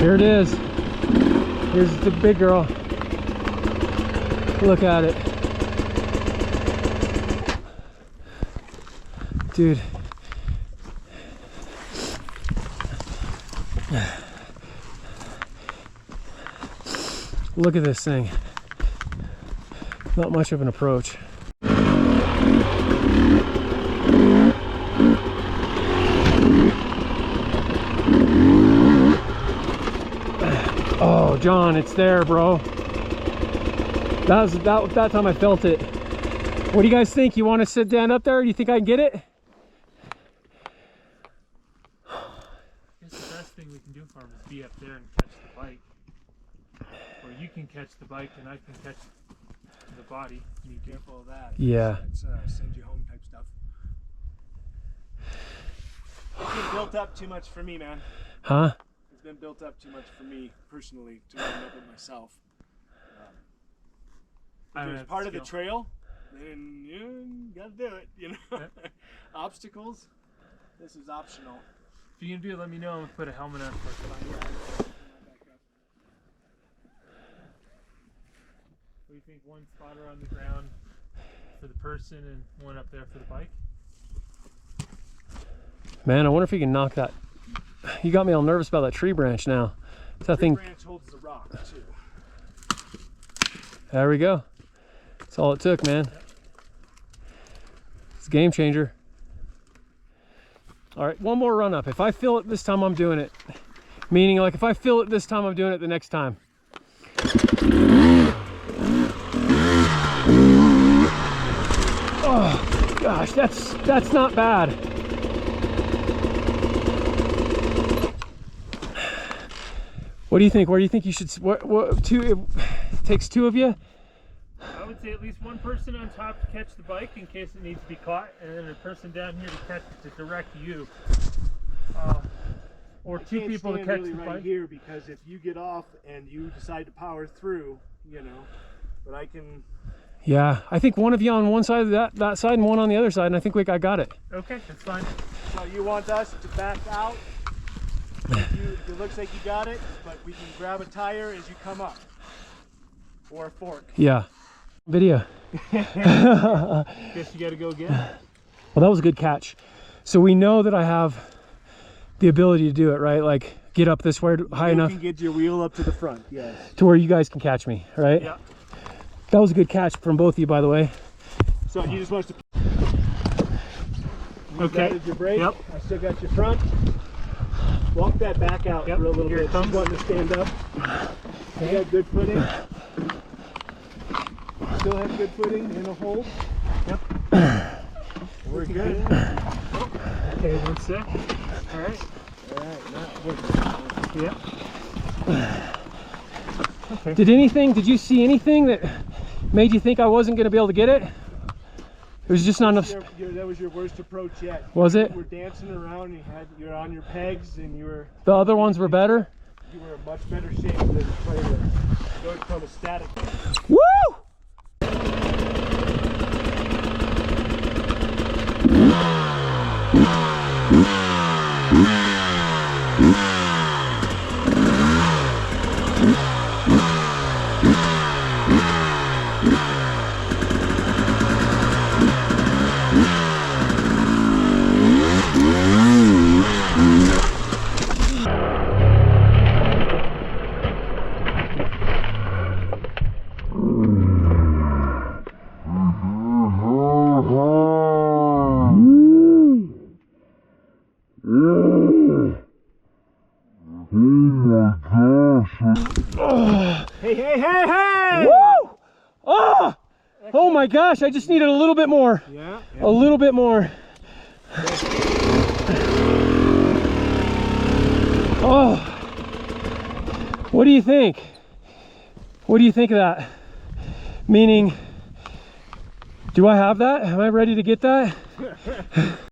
Here it is. Here's the big girl. Look at it. Dude. Look at this thing. Not much of an approach. Oh, John, it's there, bro. That time I felt it. What do you guys think? You want to sit down up there? Or do you think I can get it? I guess the best thing we can do for him is be up there and catch the bike. Or you can catch the bike and I can catch the body. Be careful of that. Yeah. It's send you home type stuff. It's been built up too much for me, man. Huh? It's been built up too much for me personally to run up it myself. If it's part of the trail, then you gotta do it, you know. Yeah. Obstacles, this is optional. If you can do it, let me know and put a helmet on first. Yeah. What do you think? One spotter on the ground for the person and one up there for the bike? Man, I wonder if you can knock that. You got me all nervous about that tree branch now. That tree branch holds the rock too. There we go. That's all it took, man. It's a game changer. All right, one more run up. If I feel it this time, I'm doing it. Meaning, like, if I feel it this time, I'm doing it the next time. Oh gosh, that's not bad. What do you think? Where do you think you should? What two? It takes two of you. I would say at least one person on top to catch the bike in case it needs to be caught, and then a person down here to catch it, to direct you. Or two people to catch the bike. Right here, because if you get off and you decide to power through, you know, but I can. Yeah, I think one of you on one side of that side and one on the other side, and I think I got it. Okay, that's fine. So you want us to back out? It looks like you got it, but we can grab a tire as you come up, or a fork. Yeah. Video. Guess you gotta go again. Well, that was a good catch. So we know that I have the ability to do it, right? Like get up this way high enough. You can get your wheel up to the front, yes. To where you guys can catch me, right? Yeah. That was a good catch from both of you, by the way. So you just want us to. Okay. That is your brake. Yep. I still got your front. Walk that back out for a little bit. She's wanting to stand up. You got good footing. Still have good footing in a hold. Yep. We're good. Okay, 1 sec. All right. All right. Yep. Okay. Did you see anything that made you think I wasn't going to be able to get it? It was just not enough. That was your worst approach yet. Was it? You were dancing around. You're on your pegs, and you were. The other ones were better. You were in much better shape than trying to go from a static. Woo! Hey! Woo! Oh! Oh my gosh, I just needed a little bit more. Yeah. A little bit more. Oh. What do you think? What do you think of that? Meaning, do I have that? Am I ready to get that?